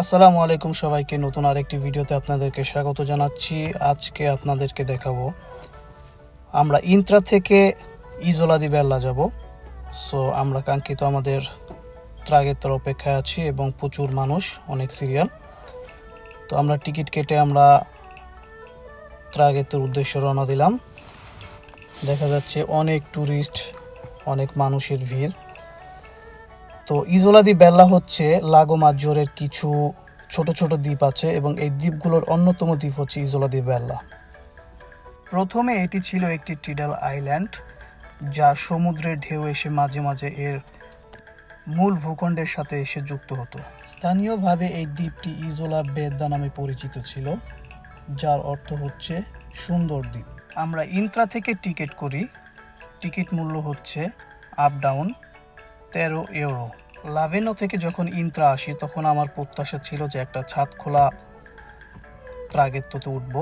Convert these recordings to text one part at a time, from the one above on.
আসসালামু আলাইকুম সবাইকে, নতুন আরেকটি ভিডিওতে আপনাদেরকে স্বাগত জানাচ্ছি। আজকে আপনাদেরকে দেখাবো আমরা ইন্ত্রা থেকে ইজোলা দি বেল্লা যাব। সো আমরা কাঙ্ক্ষিত আমাদের ত্রাগের অপেক্ষায় আছি এবং প্রচুর মানুষ, অনেক সিরিয়াল। তো আমরা টিকিট কেটে আমরা ত্রাগের উদ্দেশ্যে রওনা দিলাম। দেখা যাচ্ছে অনেক ট্যুরিস্ট, অনেক মানুষের ভিড়। তো ইজোলা দি বেল্লা হচ্ছে লাগো মাজ্জোরের কিছু ছোট ছোট দ্বীপ আছে এবং এই দ্বীপগুলোর অন্যতম দ্বীপ হচ্ছে ইজোলা দি বেল্লা। প্রথমে এটি ছিল একটি টিডাল আইল্যান্ড, যা সমুদ্রের ঢেউ এসে মাঝে মাঝে এর মূল ভূখণ্ডের সাথে এসে যুক্ত হতো। স্থানীয়ভাবে এই দ্বীপটি ইজোলা বেদ্দা নামে পরিচিত ছিল, যার অর্থ হচ্ছে সুন্দর দ্বীপ। আমরা ইন্ত্রা থেকে টিকিট করি। টিকিট মূল্য হচ্ছে আপ ডাউন 13 ইউরো। লাভেনো থেকে যখন ইন্ত্রা আসি তখন আমার প্রত্যাশা ছিল যে একটা ছাদ খোলা ত্রাগেত্বতে উঠব,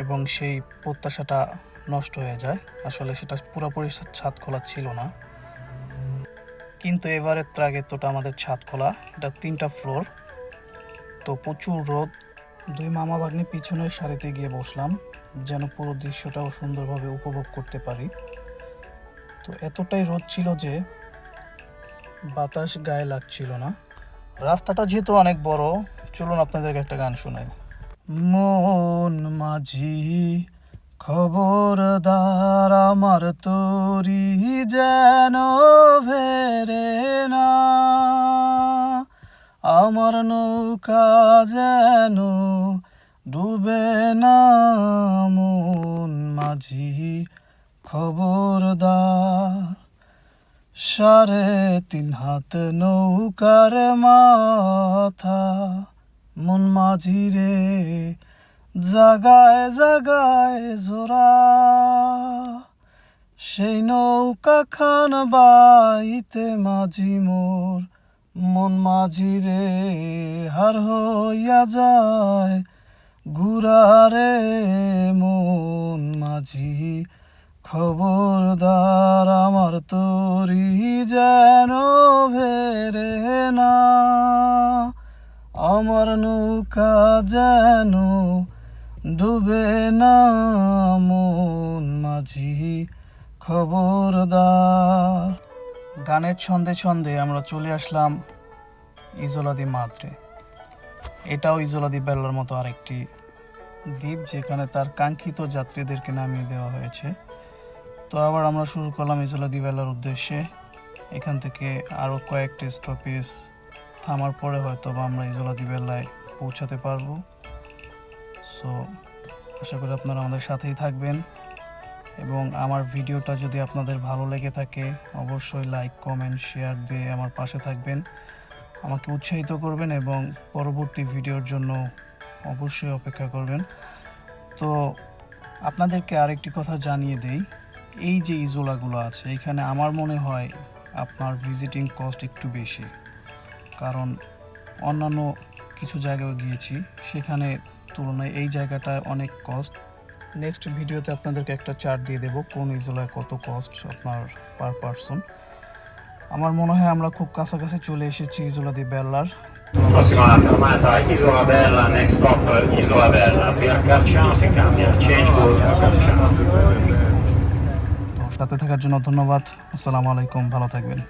এবং সেই প্রত্যাশাটা নষ্ট হয়ে যায়। আসলে সেটা পুরোপুরি ছাদ খোলা ছিল না, কিন্তু এবারের ত্রাগেত্বটা আমাদের ছাদ খোলা। এটা 3টা ফ্লোর। তো প্রচুর রোদ। দুই মামা ভাগ্নে পিছনের সারিতে গিয়ে বসলাম যেন পুরো দৃশ্যটাও সুন্দরভাবে উপভোগ করতে পারি। তো এতটাই রোদ ছিল যে বাতাস গায়ে লাগছিল না। রাস্তাটা যেহেতু অনেক বড়, চলুন আপনাদেরকে একটা গান শোনাই। মন মাঝি খবরদার, আমার তরি যেন ভেরে না, আমার নৌকা যেন ডুবে না। মন মাঝি খবরদার, 3.5 হাত নৌকার মাথা, মন মাঝি রে জাগায় জাগায় জোড়া, সেই নৌকা খান বাইতে মাঝি মোর, মন মাঝি রে হার হইয়া যায় ঘুরারে। মন মাঝি খবরদার, আমার তরি যেন ভেরে না, আমার নৌকা যেন ডুবে না। মন মাঝি খবরদার। গানের ছন্দে ছন্দে আমরা চলে আসলাম ইজোলা দি মাদ্রে। এটাও ইজোলা দি বেল্লার মতো আরেকটি দ্বীপ, যেখানে তার কাঙ্ক্ষিত যাত্রীদেরকে নামিয়ে দেওয়া হয়েছে। তো আবার আমরা শুরু করলাম ইজোলা দি বেল্লার উদ্দেশ্যে। এখান থেকে আরও কয়েকটি স্টপেজ থামার পরে হয়তো আমরা ইজোলা দি বেল্লায় পৌঁছাতে পারবো। সো আশা করি আপনারা আমাদের সাথেই থাকবেন, এবং আমার ভিডিওটা যদি আপনাদের ভালো লেগে থাকে অবশ্যই লাইক, কমেন্ট, শেয়ার দিয়ে আমার পাশে থাকবেন, আমাকে উৎসাহিত করবেন এবং পরবর্তী ভিডিওর জন্য অবশ্যই অপেক্ষা করবেন। তো আপনাদেরকে আরেকটি কথা জানিয়ে দেই, এই যে ইজোলাগুলো আছে এখানে আমার মনে হয় আপনার ভিজিটিং কস্ট একটু বেশি, কারণ অন্যান্য কিছু জায়গায় গিয়েছি সেখানে তুলনায় এই জায়গাটায় অনেক কস্ট। নেক্সট ভিডিওতে আপনাদেরকে একটা চার্ট দিয়ে দেবো কোন ইজোলায় কত কস্ট আপনার পার পারসন। আমার মনে হয় আমরা খুব কাছাকাছি চলে এসেছি ইজোলা দি বেল্লার। Prossima fermata Isola Bella, next stop Isola Bella, per chance cambia, change course. তো সাথে থাকার জন্য ধন্যবাদ। আসসালামু আলাইকুম, ভালো থাকবেন।